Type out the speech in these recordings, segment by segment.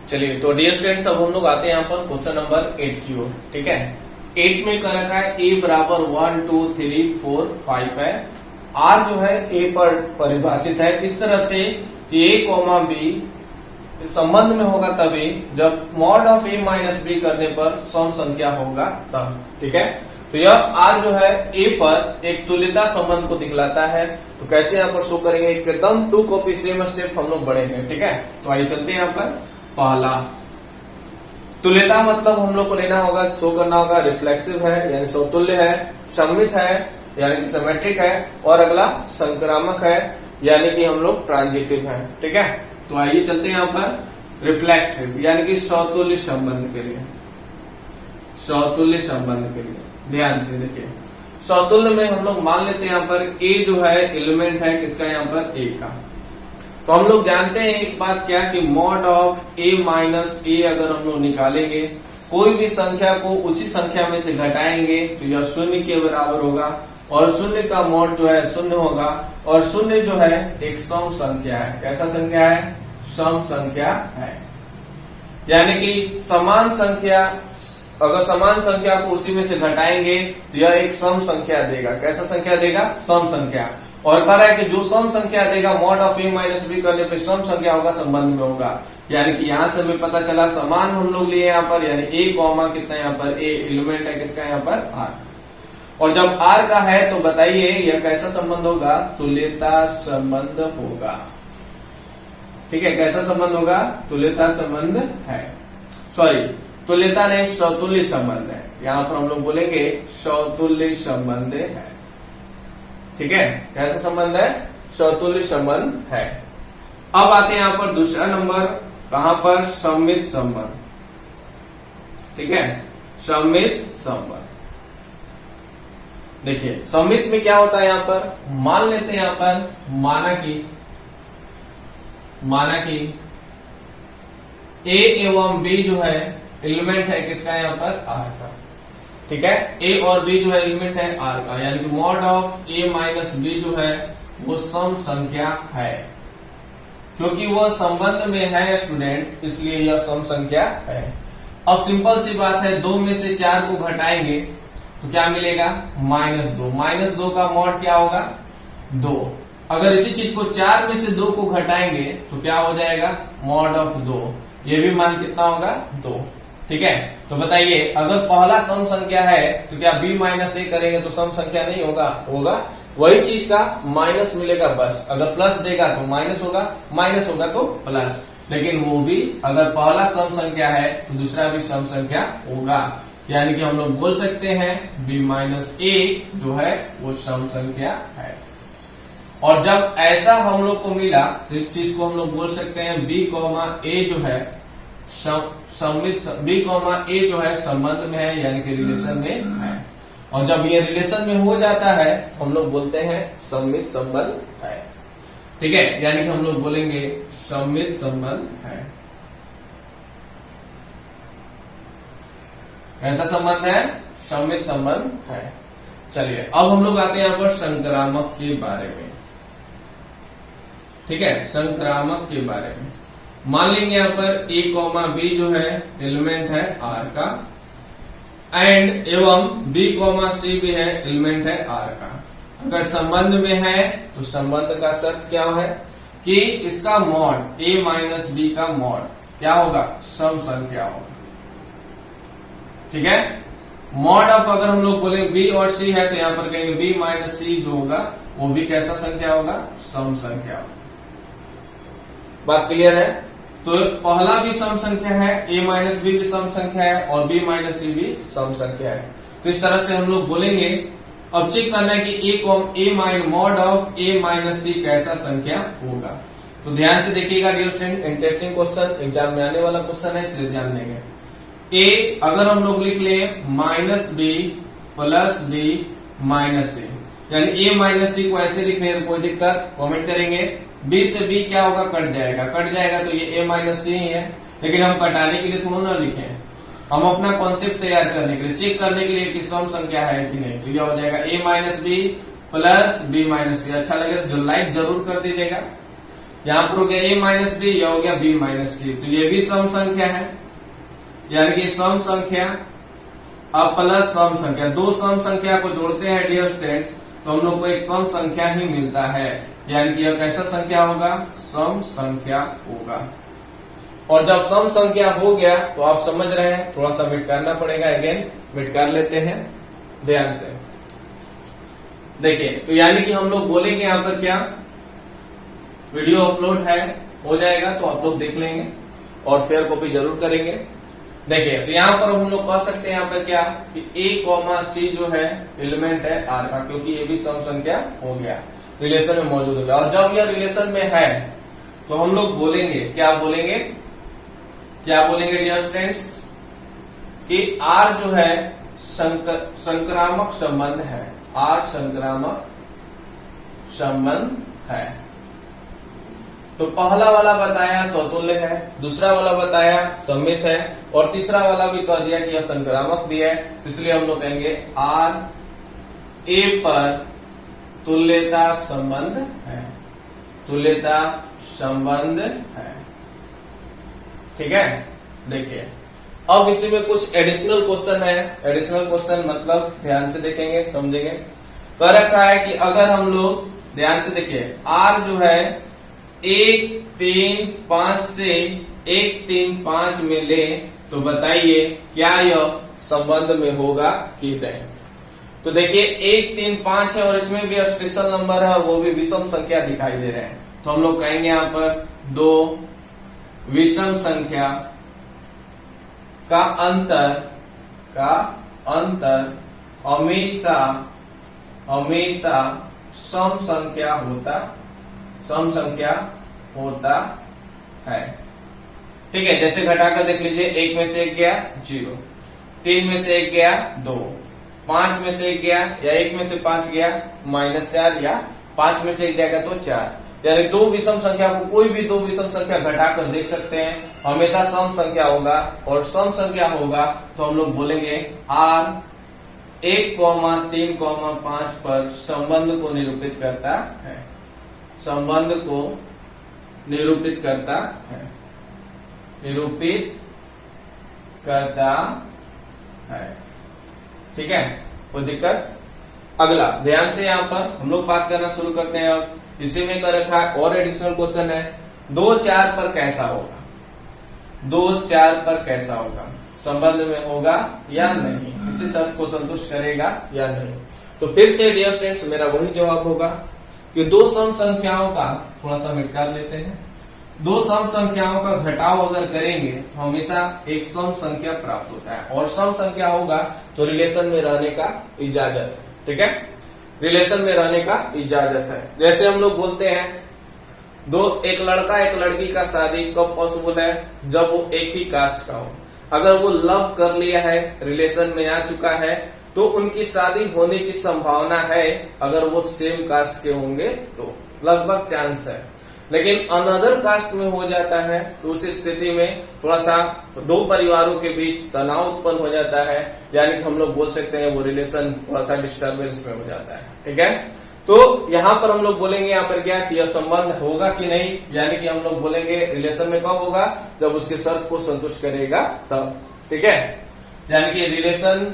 चलिए तो dear students, अब हम लोग आते हैं यहाँ पर क्वेश्चन नंबर 8 की ओर। ठीक है, 8 में कर रखा है a बराबर 1 2 3 4 5 है। r जो है a पर परिभाषित है इस तरह से कि a कॉमा b संबंध में होगा तभी जब mod of a minus b करने पर सम संख्या होगा तब। ठीक है, तो यह r जो है a पर एक तुल्यता संबंध को दिखलाता है। तो कैसे यहाँ पर शो करेंगे, एकदम 2 कॉपी सेम स्टेप हम लोग बढ़ेंगे। ठीक है, तो आइए चलते हैं यहाँ पर। पहला तुल्यता मतलब हम लोग को लेना होगा, शो करना होगा रिफ्लेक्सिव है यानी समतुल्य है, सममित है यानी कि सिमेट्रिक है, और अगला संक्रामक है यानी कि हम लोग ट्रांजिटिव है। ठीक है, तो आइए चलते हैं यहाँ पर रिफ्लेक्सिव यानी कि समतुल्य संबंध के लिए। समतुल्य संबंध के लिए ध्यान से देखिए, समतुल्य में हम लोग मान लेते हैं यहाँ पर a जो है एलिमेंट है किसका, यहाँ पर a का। तो हम लोग जानते हैं एक बात क्या कि mod of a minus a अगर हम लोग निकालेंगे, कोई भी संख्या को उसी संख्या में से घटाएंगे तो यह शून्य के बराबर होगा, और शून्य का मॉड जो है शून्य होगा, और शून्य जो है एक सम संख्या है। कैसा संख्या है, सम संख्या है। यानी कि समान संख्या, अगर समान संख्या को उसी में से घटाएंगे तो यह एक सम संख्या देगा। कैसा संख्या देगा, सम संख्या। और कह रहा है कि जो सम संख्या देगा mod of a minus b करने पे सम संख्या होगा, संबंध में होगा। यानी कि यहाँ से हमें पता चला समान हम लोग लिए यहाँ पर, यानी a कॉमा कितना यहाँ पर a एलिमेंट है किसका, यहाँ पर r। और जब r का है तो बताइए यह कैसा संबंध होगा, तुल्यता संबंध होगा। ठीक है, कैसा संबंध होगा, तुल्यता संबंध है। सॉरी, तुल्यता नहीं, समतुल्य संबंध है। यहाँ पर हम लोग बोलेंगे समतुल्य संबंध है। ठीक है, कैसा संबंध है, समतुल्य संबंध है। अब आते हैं यहाँ पर दूसरा नंबर, कहां पर, सममित संबंध। ठीक है, सममित संबंध। देखिए सममित में क्या होता है, यहाँ पर मान लेते हैं, यहाँ पर माना कि a एवं b जो है एलिमेंट है किसका, यहाँ पर r का। ठीक है, a और b जो है एलिमेंट है r का, यानी कि mod of a minus b जो है वो सम संख्या है। क्योंकि वह संबंध में है स्टूडेंट, इसलिए यह सम संख्या है। अब सिंपल सी बात है, 2 में से 4 को घटाएंगे तो क्या मिलेगा, -2। -2 का मॉड क्या होगा, 2। अगर इसी चीज को 4 में से 2 को घटाएंगे तो क्या हो जाएगा, मॉड ऑफ 2। ये भी मान कितना होगा, 2। ठीक है, तो बताइए अगर पहला सम संख्या है तो क्या b माइनस a करेंगे तो सम संख्या नहीं होगा वही चीज का माइनस मिलेगा बस। अगर प्लस देगा तो माइनस होगा, माइनस होगा तो प्लस। लेकिन वो भी अगर पहला सम संख्या है तो दूसरा भी सम संख्या होगा। यानी कि हम लोग बोल सकते हैं b माइनस a जो है वो सम संख्या है। और जब ऐसा हम लोग को मिला तो इस चीज को हम लोग बोल सकते हैं b कॉमा a जो है सममित, b कॉमा a जो है संबंध में है यानी कि रिलेशन में है। और जब ये रिलेशन में हो जाता है हम लोग बोलते हैं सममित संबंध है। ठीक है, यानी कि हम लोग बोलेंगे सममित संबंध है। कैसा संबंध है, सममित संबंध है। चलिए अब हम लोग आते हैं यहाँ पर संक्रामक के बारे में। ठीक है, संक्रामक के बारे में मान लेंगे यहाँ पर a कॉमा b जो है एलिमेंट है r का, एंड एवं b कॉमा c भी है एलिमेंट है r का। अगर संबंध में है तो संबंध का शर्त क्या है कि इसका मॉड a माइनस b का मॉड क्या होगा, सम संख्या होगा। ठीक है, मॉड ऑफ अगर हम लोग बोले b और c है तो यहाँ पर कहेंगे b माइनस c जो होगा वो भी कैसा संख्या होगा, सम संख्या होगा। बात क्लियर है, तो पहला भी सम संख्या है, a माइनस बी भी सम संख्या है, और b माइनस सी भी सम संख्या है। तो इस तरह से हम लोग बोलेंगे। अब चेक करना है कि mod of a minus c कैसा संख्या होगा। तो ध्यान से देखिएगा dear student, interesting question, exam में आने वाला क्वेश्चन है इसलिए ध्यान देंगे। a अगर हम लोग लिख ले minus B plus B minus C, यानी a माइनस सी को ऐसे लिख ले तो कोई दिक्कत, कमेंट करेंगे। b से b क्या होगा, कट जाएगा तो ये a माइनस सी ही है। लेकिन हम कटाने के लिए थोड़ा ना लिखे, हम अपना कॉन्सेप्ट तैयार करने के लिए, चेक करने के लिए कि सम संख्या है कि नहीं। तो यह हो जाएगा a minus B plus B minus C. अच्छा लगे तो जो लाइक जरूर कर दीजिएगा। यहाँ पर हो गया a माइनस बी, यह हो गया b माइनस सी, तो ये भी सम संख्या है, यानी कि सम संख्या अब प्लस सम संख्या, दो सम संख्या को जोड़ते हैं डियर स्टूडेंट्स, तो हम लोग को एक सम संख्या ही मिलता है, यानी कि यह कैसा संख्या होगा, सम संख्या होगा। और जब सम संख्या हो गया तो आप समझ रहे हैं, थोड़ा सा मिटकारना पड़ेगा, अगेन मिटकार लेते हैं ध्यान से। देखिए, तो यानी कि हम लोग बोलेंगे यहाँ पर क्या, वीडियो अपलोड है, हो जाएगा तो आप लोग देख लेंगे और फेयर कॉपी जरूर करेंगे। देखिए, तो यहाँ पर हम लोग कह सकते हैं यहाँ पर क्या कि a कॉमा सी जो है एलिमेंट है r का, क्योंकि ये भी सम संख्या हो गया, रिलेशन में मौजूद हो गया। और जब यह रिलेशन में है तो हम लोग बोलेंगे, क्या बोलेंगे डियर स्टूडेंट्स, कि r जो है संक्रामक संबंध है, r संक्रामक संबंध है। तो पहला वाला बताया समतुल्य है, दूसरा वाला बताया सममित है, और तीसरा वाला भी कह दिया कि यह संक्रामक भी है, इसलिए हम लोग कहेंगे R A पर तुल्यता संबंध है, तुल्यता संबंध है। ठीक है, देखिए अब इसी में कुछ एडिशनल क्वेश्चन है। एडिशनल क्वेश्चन मतलब ध्यान से देखेंगे, समझेंगे। कह रखा है कि अगर हम लोग ध्यान से देखिए, R जो है 1, 3, 5 से 1, 3, 5 में ले, तो बताइए क्या यह संबंध में होगा कि नहीं। तो देखिए 1, 3, 5 है और इसमें भी स्पेशल नंबर है, वो भी विषम संख्या दिखाई दे रहे हैं, तो हम लोग कहेंगे यहाँ पर दो विषम संख्या का अंतर हमेशा सम संख्या होता है। ठीक है, जैसे घटाकर देख लीजिए, 1 में से 1 गया 0, 3 में से 1 गया 2, 5 में से 1 गया, या 1 में से 5 गया -4, या 5 में से 1 जाएगा तो 4। यानी दो विषम संख्या को, कोई भी दो विषम संख्या घटाकर देख सकते हैं, हमेशा सम संख्या होगा, और सम संख्या होगा तो हम लोग बोलेंगे R 1, 3, 5 पर संबंध को निरूपित करता है, संबंध को निरूपित करता है, निरूपित करता है। ठीक है, कोई दिक्कत। अगला ध्यान से यहाँ पर हम लोग बात करना शुरू करते हैं। अब इसी में कर रखा है और एडिशनल क्वेश्चन है, 2, 4 पर कैसा होगा, 2, 4 पर कैसा होगा, संबंध में होगा या नहीं, किसी शर्त को संतुष्ट करेगा या नहीं। तो फिर से डियर स्टूडेंट्स मेरा वही जवाब होगा कि दो सम संख्याओं का, थोड़ा सा मिटा लेते हैं, दो सम संख्याओं का घटाव अगर करेंगे तो हमेशा एक सम संख्या प्राप्त होता है, और सम संख्या होगा तो रिलेशन में रहने का इजाजत है। ठीक है, रिलेशन में रहने का इजाजत है। जैसे हम लोग बोलते हैं एक लड़का एक लड़की का शादी कब पॉसिबल है, जब वो एक ही कास्ट का हो। अगर वो लव कर लिया है, रिलेशन में आ चुका है, तो उनकी शादी होने की संभावना है, अगर वो सेम कास्ट के होंगे तो लगभग चांस है। लेकिन अनदर कास्ट में हो जाता है तो उस स्थिति में थोड़ा सा दो परिवारों के बीच तनाव उत्पन्न हो जाता है, यानी कि हम लोग बोल सकते हैं वो रिलेशन थोड़ा सा डिस्टर्बेंस में हो जाता है। ठीक है, तो यहाँ पर हम लोग बोलेंगे यहाँ पर क्या कि यह संबंध होगा कि नहीं, यानी कि हम लोग बोलेंगे रिलेशन में कब होगा, जब उसके शर्त को संतुष्ट करेगा तब। ठीक है, यानी कि रिलेशन,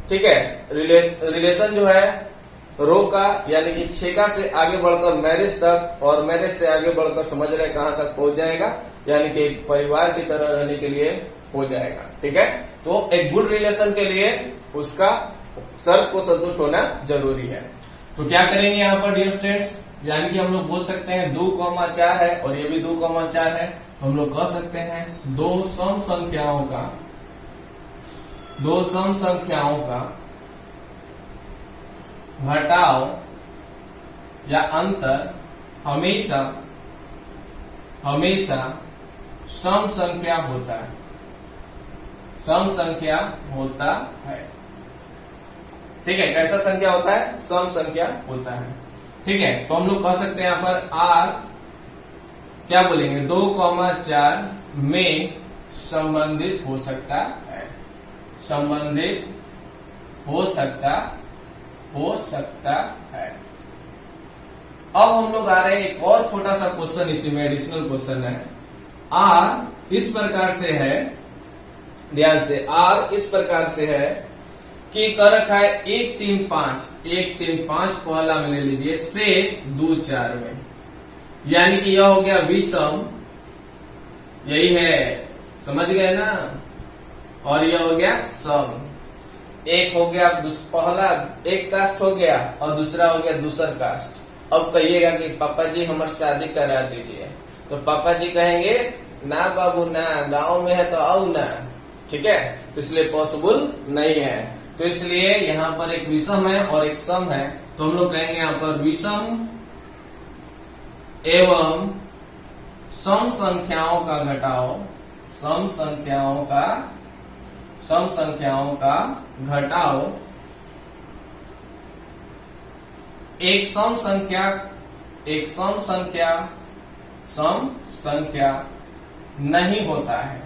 ठीक है, रिलेशन जो है रो का, यानी कि छेका से आगे बढ़कर मैरिज तक, और मैरिज से आगे बढ़कर समझ रहे कहां तक पहुंच जाएगा, यानी कि एक परिवार की तरह रहने के लिए हो जाएगा। ठीक है, तो एक गुड रिलेशन के लिए उसका शर्त को संतुष्ट होना जरूरी है। तो क्या करेंगे यहाँ पर डियर स्टूडेंट्स, यानी कि हम लोग बोल सकते हैं 2,4 है और ये भी 2,4 है, तो हम लोग कह सकते हैं दो सम संख्याओं का घटाव या अंतर हमेशा सम संख्या होता है, सम संख्या होता है। ठीक है, कैसा संख्या होता है, सम संख्या होता है। ठीक है, तो हम लोग कह सकते हैं यहाँ पर R क्या बोलेंगे, 2,4 में संबंधित हो सकता है, संबंधित हो सकता है। अब हम लोग आ रहे हैं एक और छोटा सा क्वेश्चन, इसी में एडिशनल क्वेश्चन है। आर इस प्रकार से है, ध्यान से, आर इस प्रकार से है कि कर रखा है 1 3 5, 1 3 5 पहला में ले लीजिए से 2 4 में, यानी कि यह हो गया विषम, यही है, समझ गए ना, और यह हो गया सम। एक हो गया पहला एक कास्ट हो गया और दूसरा हो गया दूसर कास्ट। अब कहिएगा कि पापा जी हमारी शादी करा दीजिए, तो पापा जी कहेंगे ना बाबू ना, गांव में है तो आओ ना, ठीक है, इसलिए पॉसिबल नहीं है। तो इसलिए यहाँ पर एक विषम है और एक सम है, तो हम लोग कहेंगे यहाँ पर विषम एवं सम संख्याओं का घटाओ, सम संख्याओं का घटाओ एक सम संख्या नहीं होता है,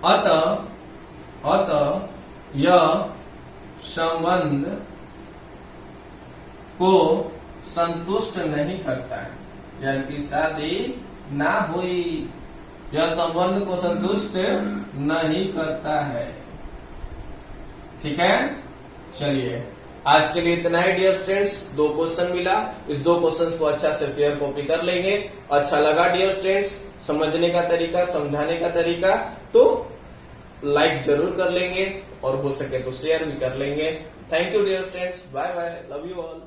अतः यह संबंध को संतुष्ट नहीं करता है, यानी कि शादी ना हुई, यह संबंध को संतुष्ट नहीं करता है। ठीक है, चलिए आज के लिए इतना ही डियर स्टूडेंट्स। 2 क्वेश्चन मिला, इस 2 क्वेश्चंस को अच्छा से फेयर कॉपी कर लेंगे। अच्छा लगा डियर स्टूडेंट्स समझने का तरीका, समझाने का तरीका, तो लाइक जरूर कर लेंगे और हो सके तो शेयर भी कर लेंगे। Thank you dear students, bye bye, love you all.